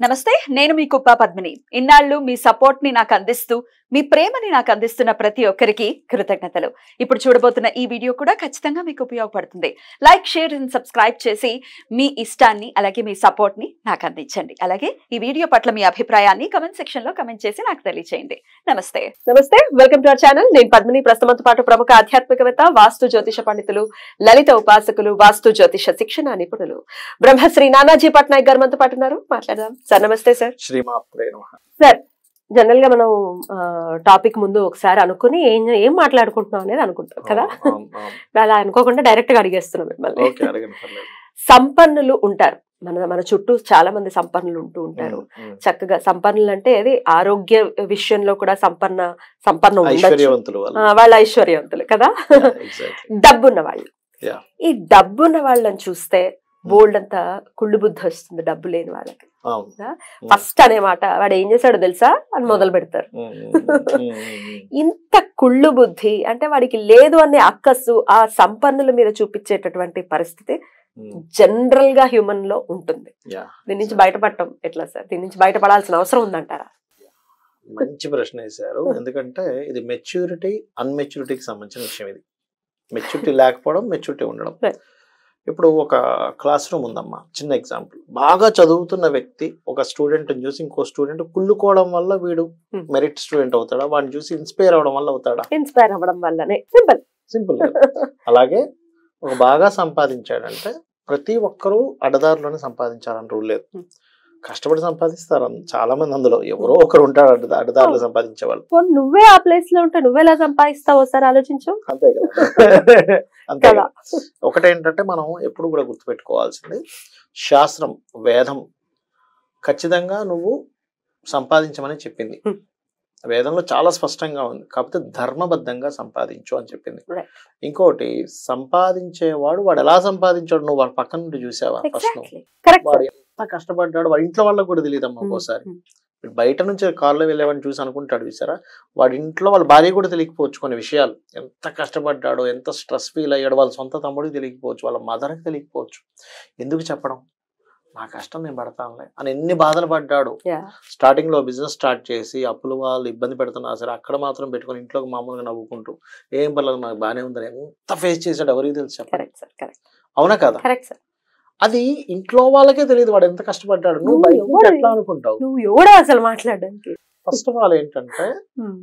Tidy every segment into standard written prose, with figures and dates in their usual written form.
నమస్తే, నేను మీ కుప్ప పద్మిని. ఇన్నాళ్ళు మీ సపోర్ట్ ని నాకు అందిస్తూ మీ ప్రేమని నాకు అందిస్తున్న ప్రతి ఒక్కరికి కృతజ్ఞతలు. ఇప్పుడు చూడబోతున్న ఈ వీడియో కూడా ఖచ్చితంగా మీకు ఉపయోగపడుతుంది. లైక్, షేర్ అండ్ సబ్స్క్రైబ్ చేసి మీ ఇష్టాన్ని అలాగే మీ సపోర్ట్ ని నాకు అందించండి. అలాగే ఈ వీడియో పట్ల మీ అభిప్రాయాన్ని కమెంట్ సెక్షన్ లో కమెంట్ చేసి నాకు తెలియజేయండి. నమస్తే. Welcome to our channel. నేను పద్మిని. ప్రస్తుతంతో పాటు ప్రముఖ ఆధ్యాత్మికవేత్త, వాస్తు జ్యోతిష పండితులు, లలిత ఉపాసకులు, వాస్తు జ్యోతిష శిక్షణ నిపుణులు బ్రహ్మశ్రీ నానాజీ పట్నాయక్ గారు మనతో పాటు ఉన్నారు. మాట్లాడదాం సార్. నమస్తే సార్. సార్, జనరల్ గా మనం టాపిక్ ముందు ఒకసారి అనుకుని ఏం మాట్లాడుకుంటున్నాం అనేది అనుకుంటాం కదా. అలా అనుకోకుండా డైరెక్ట్ గా అడిగేస్తున్నాం మిమ్మల్ని. సంపన్నులు ఉంటారు మన చుట్టూ, చాలా మంది సంపన్నులు ఉంటూ ఉంటారు. చక్కగా సంపన్నులు అంటే అది ఆరోగ్య విషయంలో కూడా సంపన్న వాళ్ళ ఐశ్వర్యవంతులు కదా. డబ్బున్న వాళ్ళు, ఈ డబ్బున్న వాళ్ళని చూస్తే బోల్డ్ అంతా కుళ్ళు బుద్ధి వస్తుంది డబ్బు లేని వాళ్ళకి. ఫస్ట్ అనే మాట, వాడు ఏం చేశాడో తెలుసా అని మొదలు పెడతారు. ఇంత కుళ్ళు బుద్ధి అంటే వాడికి లేదు అనే అక్కసు ఆ సంపన్నుల మీద చూపించేటటువంటి పరిస్థితి జనరల్ గా హ్యూమన్ లో ఉంటుంది. దీని నుంచి బయటపడటం ఎట్లా సార్? దీని నుంచి బయటపడాల్సిన అవసరం ఉందంటారా? మంచి ప్రశ్న వేశారు. ఎందుకంటే ఇది మెచ్యూరిటీ అన్మెచ్యూరిటీకి సంబంధించిన విషయం. ఇది మెచ్యూరిటీ లేకపోవడం, మెచ్యూరిటీ ఉండడం. ఇప్పుడు ఒక క్లాస్ రూమ్ ఉందమ్మా, చిన్న ఎగ్జాంపుల్. బాగా చదువుతున్న వ్యక్తి ఒక స్టూడెంట్ చూసి ఇంకో స్టూడెంట్ కుళ్ళుకోవడం వల్ల వీడు మెరిట్ స్టూడెంట్ అవుతాడా? వాడిని చూసి ఇన్స్పైర్ అవడం వల్ల అవుతాడా? ఇన్స్పైర్ అవ్వడం వల్లనే. సింపుల్. అలాగే ఒక బాగా సంపాదించాడంటే ప్రతి ఒక్కరూ అడ్డదారులోనే సంపాదించాలని రూల్ లేదు. కష్టపడి సంపాదిస్తారు చాలా మంది, అందులో ఎవరో ఒకరు ఉంటాడు అడ్డదారులు సంపాదించే వాళ్ళు. నువ్వే ఆ ప్లేస్ లో ఉంటే నువ్వెలా సంపాదిస్తావు ఒకసారి ఆలోచించు. అంతే కదా. అంతే. ఒకటేంటంటే మనం ఎప్పుడు కూడా గుర్తుపెట్టుకోవాల్సింది, శాస్త్రం, వేదం ఖచ్చితంగా నువ్వు సంపాదించమని చెప్పింది. వేదంలో చాలా స్పష్టంగా ఉంది. కాకపోతే ధర్మబద్ధంగా సంపాదించు అని చెప్పింది. ఇంకోటి, సంపాదించేవాడు వాడు ఎలా సంపాదించాడు నువ్వు వాడు పక్కన నుండి చూసావా? ఫస్ట్ వాడు ఎంత కష్టపడ్డాడు వాడి ఇంట్లో వాళ్ళకి కూడా తెలియదమ్మా. ఒక్కోసారి బయట నుంచి కారులో వెళ్ళేవాడిని చూసి అనుకుంటాడు చూసారా, వాడి ఇంట్లో వాళ్ళ భార్య కూడా తెలియకపోవచ్చు కొన్ని విషయాలు. ఎంత కష్టపడ్డాడో, ఎంత స్ట్రెస్ ఫీల్ అయ్యాడు, వాళ్ళ సొంత తమ్ముడికి తెలియకపోవచ్చు, వాళ్ళ మదర్కి తెలియకపోవచ్చు. ఎందుకు చెప్పడం? నా కష్టం నేను పడతానులే అని ఎన్ని బాధలు పడ్డాడు. స్టార్టింగ్ లో బిజినెస్ స్టార్ట్ చేసి అప్పులు వాళ్ళు ఇబ్బంది పెడుతున్నా సరే అక్కడ మాత్రం పెట్టుకుని ఇంట్లోకి మామూలుగా నవ్వుకుంటూ ఏం పర్లేదు నాకు బాగానే ఉందని ఎంత ఫేస్ చేశాడు ఎవరికి తెలుసు? అవునా కదా? అది ఇంట్లో వాళ్ళకే తెలియదు వాడు ఎంత కష్టపడ్డాడు. నువ్వు బయట ఎట్లా అనుకుంటావు? నువ్వు ఎవడో అసలు మాట్లాడడానికి. ఫస్ట్ ఆఫ్ ఆల్ ఏంటంటే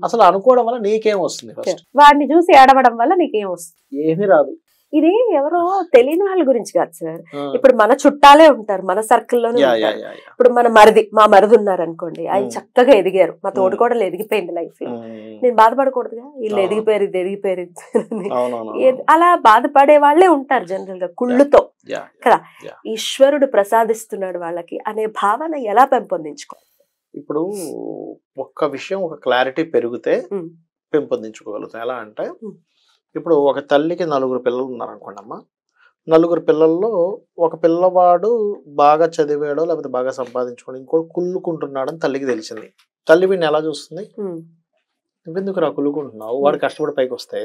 అసలు అనుకోవడం వల్ల నీకేం వస్తుంది? ఫస్ట్ వాడిని చూసి ఏడవడం వల్ల నీకేం వస్తుంది? ఏమీ రాదు. ఇది ఎవరో తెలియని వాళ్ళ గురించి కాదు సార్. ఇప్పుడు మన చుట్టాలే ఉంటారు, మన సర్కిల్లోనే ఉంటారు. ఇప్పుడు మా మరిది ఉన్నారు అనుకోండి, ఆయన చక్కగా ఎదిగారు, మా తోడు కూడా ఎదిగిపోయింది లైఫ్ లో. నేను బాధపడకూడదుగా, వీళ్ళు ఎదిగిపోయారు, ఇది ఎదిగిపోయారు. అలా బాధపడే వాళ్ళే ఉంటారు జనరల్ గా కుళ్ళుతో కదా. ఈశ్వరుడు ప్రసాదిస్తున్నాడు వాళ్ళకి అనే భావన ఎలా పెంపొందించుకోవాలి? ఇప్పుడు ఒక్క విషయం, ఒక క్లారిటీ పెరిగితే పెంపొందించుకోగలుగుతాం. ఎలా అంటే, ఇప్పుడు ఒక తల్లికి 4 పిల్లలు ఉన్నారనుకోండి అమ్మా. 4 పిల్లల్లో ఒక పిల్లవాడు బాగా చదివాడో లేకపోతే బాగా సంపాదించుకోండి, ఇంకోటి కుళ్ళుకుంటున్నాడని తల్లికి తెలిసింది. తల్లి వీడిని ఎలా చూస్తుంది? నువ్వెందుకు రా కుళ్ళుకుంటున్నావు, వాడు కష్టపడి పైకి వస్తే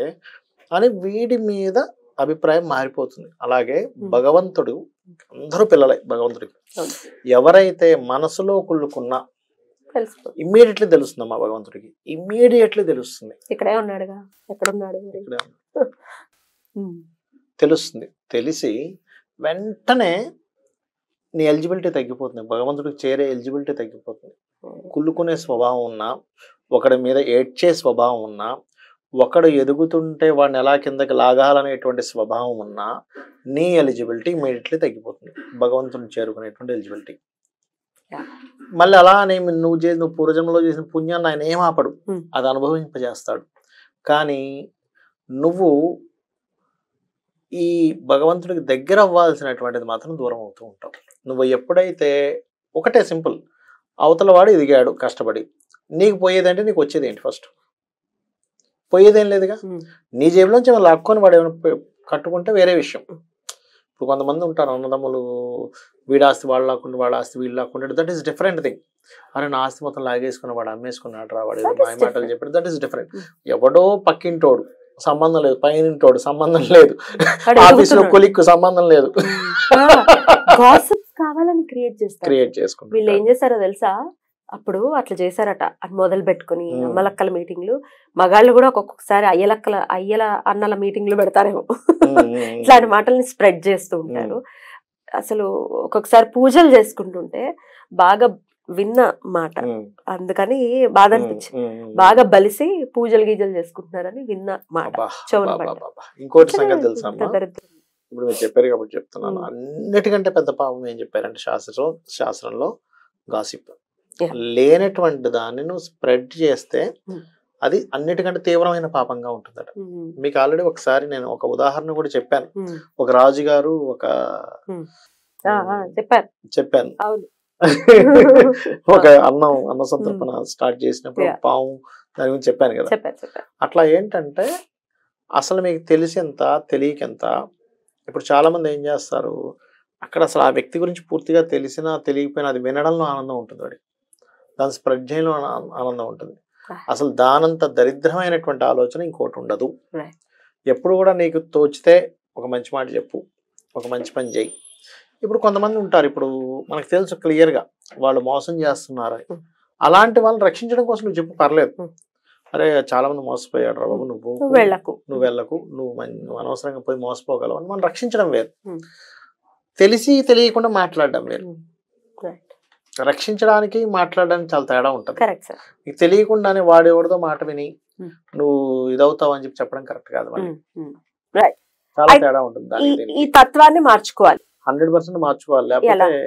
అని వీడి మీద అభిప్రాయం మారిపోతుంది. అలాగే భగవంతుడు, అందరూ పిల్లలే భగవంతుడికి. ఎవరైతే మనసులో కుళ్ళుకున్నా ఇమ్మీడియట్లీ తెలుస్తుందమ్మా భగవంతుడికి, ఇమ్మీడియట్లీ తెలుస్తుంది. ఇక్కడే ఉన్నాడుగా, ఎక్కడున్నాడు తెలుస్తుంది. తెలిసి వెంటనే నీ ఎలిజిబిలిటీ తగ్గిపోతుంది, భగవంతుడికి చేరే ఎలిజిబిలిటీ తగ్గిపోతుంది. కుళ్ళుకునే స్వభావం ఉన్నా, ఒకడి మీద ఏడ్చే స్వభావం ఉన్నా, ఒకడు ఎదుగుతుంటే వాడిని ఎలా కిందకి లాగాలనేటువంటి స్వభావం ఉన్నా నీ ఎలిజిబిలిటీ ఇమ్మీడియట్లీ తగ్గిపోతుంది, భగవంతుడిని చేరుకునేటువంటి ఎలిజిబిలిటీ. మళ్ళీ అలా నువ్వు పూర్వజన్మలో చేసిన పుణ్యాన్ని ఆయన ఏం ఆపడు, అది అనుభవింపజేస్తాడు. కానీ నువ్వు ఈ భగవంతుడికి దగ్గర అవ్వాల్సినటువంటిది మాత్రం దూరం అవుతూ ఉంటావు. నువ్వు ఎప్పుడైతే ఒకటే సింపుల్, అవతల వాడు ఎదిగాడు కష్టపడి, నీకు పోయేదంటే నీకు వచ్చేది ఏంటి? ఫస్ట్ పోయేదేం లేదుగా. నీ జేబులోంచి ఏమైనా లాక్కొని వాడు ఏమైనా కట్టుకుంటే వేరే విషయం. ఇప్పుడు కొంతమంది ఉంటారు అన్నదమ్ములు, వీడి ఆస్తి వాళ్ళు లాక్కుంటే వాడు ఆస్తి వీళ్ళు లాక్కుంటాడు, దట్ ఈస్ డిఫరెంట్ థింగ్. అరే నా ఆస్తి మొత్తం లాగేసుకుని వాడు అమ్మేసుకున్నాడు రా, వాడు ఏదో మాయ మాటలు చెప్పాడు, దట్ ఈస్ డిఫరెంట్. ఎవడో పక్కింటోడు సంబంధం లేదు, పైనింటోడు సంబంధం లేదు, ఆఫీస్ లో కొలిక్కు సంబంధం లేదు. కావాలని క్రియేట్ చేస్తారు. క్రియేట్ వీళ్ళు చేసుకుంటారు. ఏం చేశారో తెలుసా, అప్పుడు అట్లా చేశారట అని మొదలు పెట్టుకుని అమ్మలక్కల మీటింగ్లు, మగాళ్ళు కూడా ఒక్కొక్కసారి అయ్యల అన్నల మీటింగ్లు పెడతారేమో. ఇట్లాంటి మాటల్ని స్ప్రెడ్ చేస్తూ ఉంటారు. అసలు ఒక్కొక్కసారి పూజలు చేసుకుంటుంటే బాగా విన్న మాట, అందుకని బాధ అనిపించింది. బాగా బలిసి పూజలు గీజలు చేసుకుంటున్నారని విన్న మాట. ఇంకోటి సంగతి తెలుసా, ఇప్పుడు మీరు చెప్పారు కాబట్టి చెప్తున్నాను. అన్నిటికంటే పెద్ద పాపం ఏం చెప్పారంటే శాస్త్రంలో గాసిప్. లేనటువంటి దాన్ని నువ్వు స్ప్రెడ్ చేస్తే అది అన్నిటికంటే తీవ్రమైన పాపంగా ఉంటుందట. మీకు ఆల్రెడీ ఒకసారి నేను ఒక ఉదాహరణ కూడా చెప్పాను. ఒక రాజుగారు చెప్పాను ఒక అన్న సంతర్పణ స్టార్ట్ చేసినప్పుడు పాము దాని గురించి చెప్పాను కదా. అట్లా ఏంటంటే అసలు మీకు తెలిసేంత తెలియకెంత. ఇప్పుడు చాలా మంది ఏం చేస్తారు, అక్కడ అసలు ఆ వ్యక్తి గురించి పూర్తిగా తెలిసినా తెలియకపోయినా అది వినడంలో ఆనందం ఉంటుంది, వాడికి దాన్ని స్ప్రెడ్ చేయడంలో ఆనందం ఉంటుంది. అసలు దానంత దరిద్రమైనటువంటి ఆలోచన ఇంకోటి ఉండదు. ఎప్పుడు కూడా నీకు తోచితే ఒక మంచి మాట చెప్పు, ఒక మంచి పని చేయి. ఇప్పుడు కొంతమంది ఉంటారు, ఇప్పుడు మనకు తెలుసు క్లియర్గా వాళ్ళు మోసం చేస్తున్నారు, అలాంటి వాళ్ళని రక్షించడం కోసం నువ్వు చెప్పు, పర్లేదు. అరే చాలా మంది మోసపోయాడు రా బాబు, నువ్వు వెళ్ళకు, నువ్వు అనవసరంగా పోయి మోసపోగలవు అని మనం రక్షించడం వేరు, తెలిసి తెలియకుండా మాట్లాడడం వేరు. రక్షించడానికి మాట్లాడడానికి చాలా తేడా ఉంటుంది. నీకు తెలియకుండానే వాడేవాడితో మాట విని నువ్వు ఇదవుతావు అని చెప్పడం కరెక్ట్ కాదు. చాలా తేడా ఉంటుంది. ఈ తత్వాన్ని మార్చుకోవాలి, 100% మార్చుకోవాలి. లేకపోతే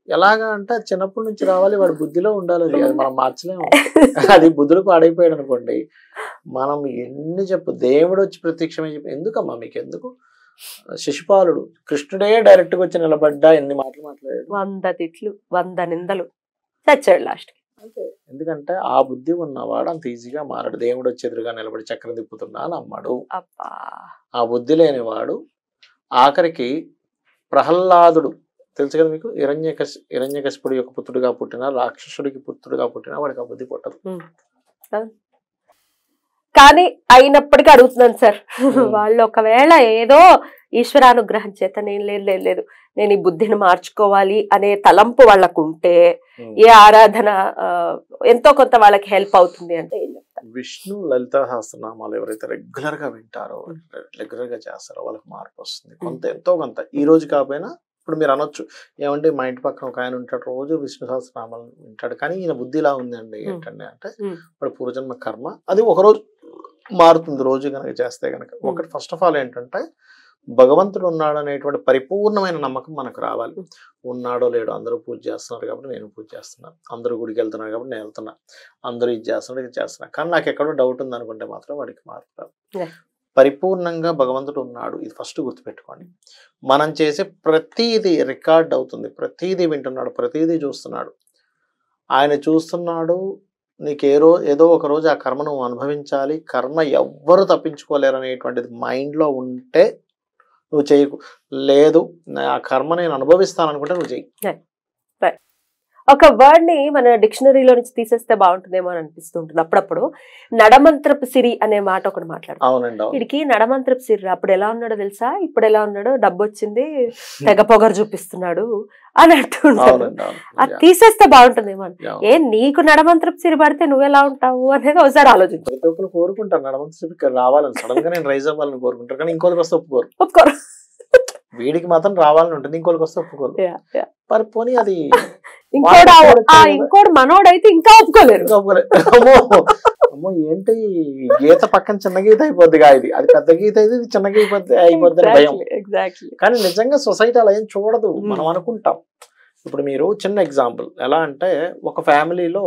ఎలాగా అంటే చిన్నప్పటి నుంచి రావాలి, వాడి బుద్ధిలో ఉండాలి. అది మనం మార్చలేము. అది బుద్ధులు పాడైపోయాడు అనుకోండి, మనం ఎన్ని దేవుడు వచ్చి ప్రత్యక్షమై చెప్పి ఎందుకమ్మా మీకు ఎందుకు. శిశుపాలుడు కృష్ణుడే డైరెక్ట్ గా వచ్చి నిలబడ్డా ఎన్ని మాటలు మాట్లాడాడు, 100 తిట్లు 100 నిందలు, చచ్చాడు లాస్ట్. అంతే. ఎందుకంటే ఆ బుద్ధి ఉన్నవాడు అంత ఈజీగా మారాడు. దేవుడు వచ్చి ఎదురుగా నిలబడి చక్రం తిప్పుతున్నా అని అమ్మాడు. ఆ బుద్ధి లేనివాడు ఆఖరికి ప్రహ్లాదుడు తెలుసు కదా మీకు, హిరణ్యకశిపుడి యొక్క పుత్రుడిగా పుట్టిన, రాక్షసుడికి పుత్రుడిగా పుట్టిన వాడికి ఆ బుద్ధి పుట్టదు. కానీ అయినప్పటికీ అడుగుతున్నాను సార్, వాళ్ళు ఒకవేళ ఏదో ఈశ్వరానుగ్రహం చేత లేదు నేను ఈ బుద్ధిని మార్చుకోవాలి అనే తలంపు వాళ్ళకు ఉంటే ఏ ఆరాధన ఎంతో కొంత వాళ్ళకి హెల్ప్ అవుతుంది అంటే ఏం చెప్తారు? విష్ణు లలిత సహస్రనామాలు ఎవరైతే రెగ్యులర్ గా వింటారో, రెగ్యులర్ గా చేస్తారో వాళ్ళకి మార్పు వస్తుంది. కొంత ఎంతో కొంత, ఈ రోజు కాకపోయినా. ఇప్పుడు మీరు అనొచ్చు, ఏమంటే మా ఇంటి పక్కన ఒక ఆయన ఉంటాడు, రోజు విష్ణు సహస్రనామాలు వింటాడు, కానీ ఈయన బుద్ధి ఇలా ఉందండి. ఏంటండి అంటే ఇప్పుడు పూర్వజన్మ కర్మ, అది ఒకరోజు మారుతుంది రోజు కనుక చేస్తే కనుక. ఒకటి ఫస్ట్ ఆఫ్ ఆల్ ఏంటంటే భగవంతుడు ఉన్నాడు అనేటువంటి పరిపూర్ణమైన నమ్మకం మనకు రావాలి. ఉన్నాడో లేడో, అందరూ పూజ చేస్తున్నారు కాబట్టి నేను పూజ చేస్తున్నాను, అందరూ గుడికి వెళ్తున్నారు కాబట్టి నేను వెళ్తున్నా, అందరూ ఇది చేస్తున్నారు ఇది చేస్తున్నా, కానీ నాకు ఎక్కడో డౌట్ ఉంది అనుకుంటే మాత్రం వాడికి మార్పు రాదు. పరిపూర్ణంగా భగవంతుడు ఉన్నాడు, ఇది ఫస్ట్ గుర్తుపెట్టుకోండి. మనం చేసే ప్రతిదీ రికార్డ్ అవుతుంది, ప్రతిదీ వింటున్నాడు, ప్రతిదీ చూస్తున్నాడు. ఆయన చూస్తున్నాడు. నీకు ఏదో ఒక రోజు ఆ కర్మ నువ్వు అనుభవించాలి, కర్మ ఎవ్వరు తప్పించుకోలేరు అనేటువంటిది మైండ్లో ఉంటే నువ్వు చేయకు. లేదు ఆ కర్మ నేను అనుభవిస్తాను అనుకుంటే నువ్వు చెయ్యి. ఒక వర్డ్ ని మన డిక్షనరీలో నుంచి తీసేస్తే బాగుంటుందేమో అని అనిపిస్తుంటుంది అప్పుడప్పుడు. నడమంత్రపు సిరి అనే మాట ఒకటి మాట్లాడు. అవునండి. వీడికి నడమంత్రపు సిరి అప్పుడు ఎలా ఉన్నాడో తెలుసా, ఇప్పుడు ఎలా ఉన్నాడో, డబ్బు వచ్చింది తెగ పొగరు చూపిస్తున్నాడు అని అంటుంటాడు. అది తీసేస్తే బాగుంటుందేమో అని. నీకు నడమంత్రపు సిరి పడితే నువ్వెలా ఉంటావు అనేది ఒకసారి ఆలోచించు. ప్రతి ఒక్కరు కోరుకుంటారు నడమంత్రపు సిరి రావాలని, సడన్ గా నేను రైజ్ అవ్వాలని కోరుకుంటారు, కానీ ఇంకోరికి వస్తే ఒప్పుకోరు. వీడికి మాత్రం రావాలని ఉంటుంది, ఇంకోరికి వస్తే ఒప్పుకోరు. మరి పోనీ అది ఇంకోటి మనోడైతే ఇంకా ఒప్పుకోలేరు. అమ్మో ఏంటి గీత పక్కన చిన్న గీత అయిపోద్దిగా, ఇది అది పెద్ద గీత అయితే ఇది చిన్న గీత అయిపోద్ది భయం. కానీ నిజంగా సొసైటీ అలా ఏం చూడదు, మనం అనుకుంటాం. ఇప్పుడు మీరు చిన్న ఎగ్జాంపుల్ ఎలా అంటే, ఒక ఫ్యామిలీలో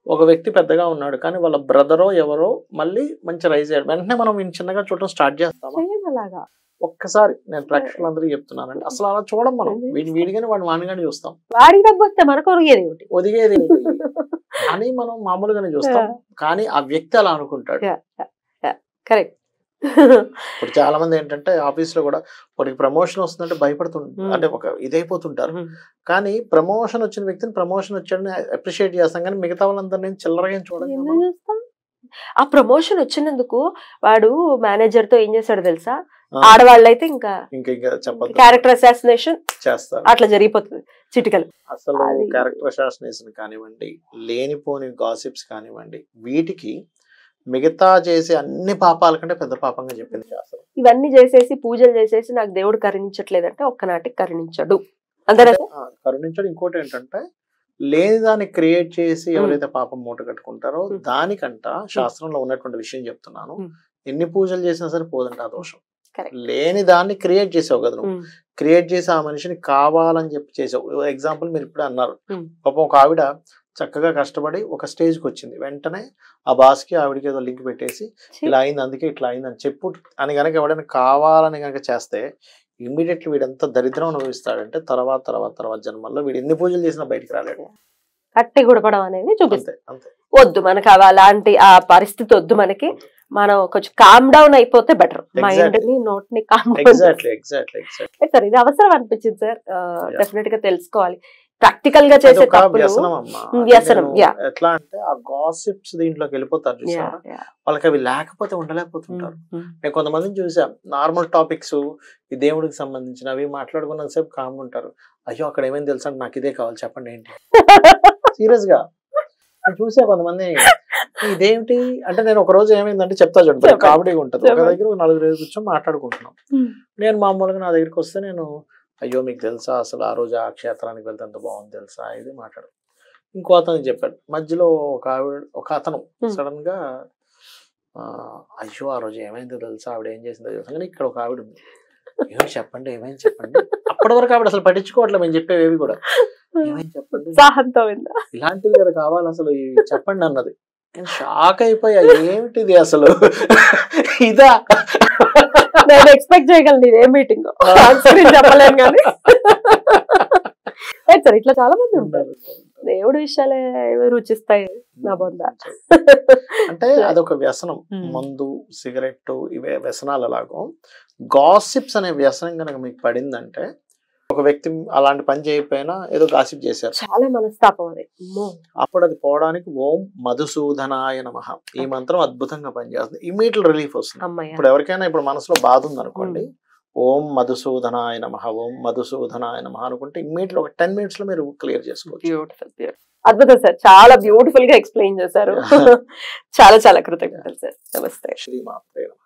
ఒక వ్యక్తి పెద్దగా ఉన్నాడు, కానీ వాళ్ళ బ్రదరో ఎవరో మళ్ళీ మంచి రైజ్ అయ్యాడు, వెంటనే మనం చిన్నగా చూడడం స్టార్ట్ చేస్తాం. ఒక్కసారి నేను ప్రేక్షకులందరికీ చెప్తున్నానండి, అసలు అలా చూడం మనం. వీడిగానే వాడిని వాడిగానే చూస్తాం, వాడికి డబ్బు వస్తే మనకు ఒదిగేది అని మనం మామూలుగానే చూస్తాం. కానీ ఆ వ్యక్తి అలా అనుకుంటాడు. కరెక్ట్. ఇప్పుడు చాలా మంది ఏంటంటే ఆఫీస్ లో కూడా వాడికి ప్రమోషన్ వస్తుందంటే భయపడుతుంటారు, అంటే ఒక ఇదైపోతుంటారు. కానీ ప్రమోషన్ వచ్చిన వ్యక్తిని ప్రమోషన్ వచ్చాడని అప్రిషియేట్ చేస్తాం, కానీ మిగతా వాళ్ళందరినీ చిల్లరగా చూడండి. ఆ ప్రమోషన్ వచ్చినందుకు వాడు మేనేజర్ తో ఏం చేశాడు తెలుసా, ఆడవాళ్ళైతే ఇంకా చెప్పదు, క్యారెక్టర్ అసాసినేషన్ చేస్తారు, అట్లా జరిగిపోతుంది చిటికలు. అసలు క్యారెక్టర్ అసాసినేషన్ కానివ్వండి, లేనిపోని గాసిప్స్ కానివ్వండి, వీటికి మిగతా చేసే అన్ని పాపాల కంటే పెద్ద పాపంగా చెప్పింది శాస్త్రం. ఇవన్నీ చేసేసి పూజలు చేసేసి నాకు దేవుడు కరుణించట్లేదంటే ఒక్కనాటికి కరుణించడు అంతే కరుణించడం. ఇంకోటి ఏంటంటే లేని దాన్ని క్రియేట్ చేసి ఎవరైతే పాపం మూట కట్టుకుంటారో దానికంట శాస్త్రంలో ఉన్నటువంటి విషయం చెప్తున్నాను, ఎన్ని పూజలు చేసినా సరే పోదంట ఆ దోషం. లేని దాన్ని క్రియేట్ చేసావు కదా నువ్వు, క్రియేట్ చేసి ఆ మనిషిని కావాలని చెప్పి చేసావు. ఎగ్జాంపుల్ మీరు ఇప్పుడే అన్నారు, పాపం ఒక ఆవిడ చక్కగా కష్టపడి ఒక స్టేజ్కి వచ్చింది, వెంటనే ఆ బాస్కి ఆవిడకి ఏదో లింక్ పెట్టేసి ఇలా అయింది అందుకే ఇట్లా అయింది అని చెప్పు అని కనుక ఎవడైనా కావాలని కనుక చేస్తే ఇమ్మీడియట్లీ వీడంతా దరిద్రం అనుభవిస్తాడంటే తర్వాత తర్వాత తర్వాత జన్మల్లో వీడు ఎన్ని పూజలు చేసినా బయటికి రాలేడు. కట్టి గుడపడం అనేది చూపిస్తాయి. అంతే వద్దు మనకు అలాంటి ఆ పరిస్థితి వద్దు మనకి, మనం కొంచెం కామ్ డౌన్ అయిపోతే బెటర్, మైండ్ ని నోట్ ని కామ్ డౌన్. సార్ ఇది అవసరం అనిపించింది సార్, డెఫినెట్ గా తెలుసుకోవాలి. ప్రాక్టికల్ గా చేసే వ్యసనం ఎట్లా అంటే ఆ గాసిప్స్ దీంట్లోకి వెళ్ళిపోతారు చూసారా, వాళ్ళకి అవి లేకపోతే ఉండలేకపోతుంటారు. నేను కొంతమందిని చూసా, నార్మల్ టాపిక్స్ ఈ దేవుడికి సంబంధించినవి మాట్లాడుకున్నంత సేపు కామ్ ఉంటారు, అయ్యో అక్కడ ఏమైంది తెలుసా నాకు ఇదే కావాలి చెప్పండి ఏంటి, సీరియస్ గా నేను చూసా కొంతమంది. ఇదేమిటి అంటే నేను ఒక రోజు ఏమైందంటే చెప్తా చూడండి, కామెడీగా ఉంటుంది. ఒక దగ్గర 4 కూర్చొని మాట్లాడుకుంటున్నాం, నేను మామూలుగా నా దగ్గరికి వస్తే నేను అయ్యో మీకు తెలుసా అసలు ఆ రోజు ఆ క్షేత్రానికి వెళ్తే ఎంత బాగుంది తెలుసా ఇది మాట్లాడు. ఇంకో అతనికి చెప్పాడు, మధ్యలో ఒక అతను సడన్ గా అయ్యో ఆ రోజు ఏమైందో తెలుసా ఆవిడ ఏం చేసిందో తెలుసా, కానీ ఇక్కడ ఒక ఆవిడ ఉంది ఏమో చెప్పండి ఏమైంది చెప్పండి. అప్పటి వరకు ఆవిడ అసలు పట్టించుకోవట్లేదు మేము చెప్పేవి కూడా, ఏమైంది చెప్పండి ఇలాంటివి కదా కావాలి అసలు చెప్పండి అన్నది. నేను షాక్ అయిపోయా, ఏమిటిది అసలు ఇదా నేను ఎక్స్పెక్ట్ చేయగలను ఇదే మీటింగ్ చెప్పలేను కానీ సార్ ఇట్లా చాలా మంది ఉంటారు, దేవుడి విషయాలే రుచిస్తాయి నా బొంద. అంటే అదొక వ్యసనం, మందు సిగరెట్ ఇవే వ్యసనాలు. అలాగో గాసిప్స్ అనే వ్యసనం కనుక మీకు పడిందంటే, ఒక వ్యక్తి అలాంటి పని చేయకపోయినా ఏదో గాసిప్ చేశారు, చాలా మనస్తాపం అది, అప్పుడు అది పోవడానికి ఓం మధుసూదనాయ నమః ఈ మంత్రం అద్భుతంగా పనిచేస్తుంది, ఇమీడియట్ రిలీఫ్ వస్తుంది. ఇప్పుడు ఎవరికైనా ఇప్పుడు మనసులో బాధ ఉంది అనుకోండి, ఓం మధుసూదనాయ నమః ఓం మధుసూదనాయ నమః అనుకుంటే ఇమీడియట్ ఒక 10 minutes లో మీరు క్లియర్ చేసుకోవచ్చు. అద్భుతం సార్, చాలా బ్యూటిఫుల్ గా ఎక్స్ప్లెయిన్ చేశారు. చాలా చాలా కృతజ్ఞతలు సార్. నమస్తే. శ్రీమాత్రే నమః.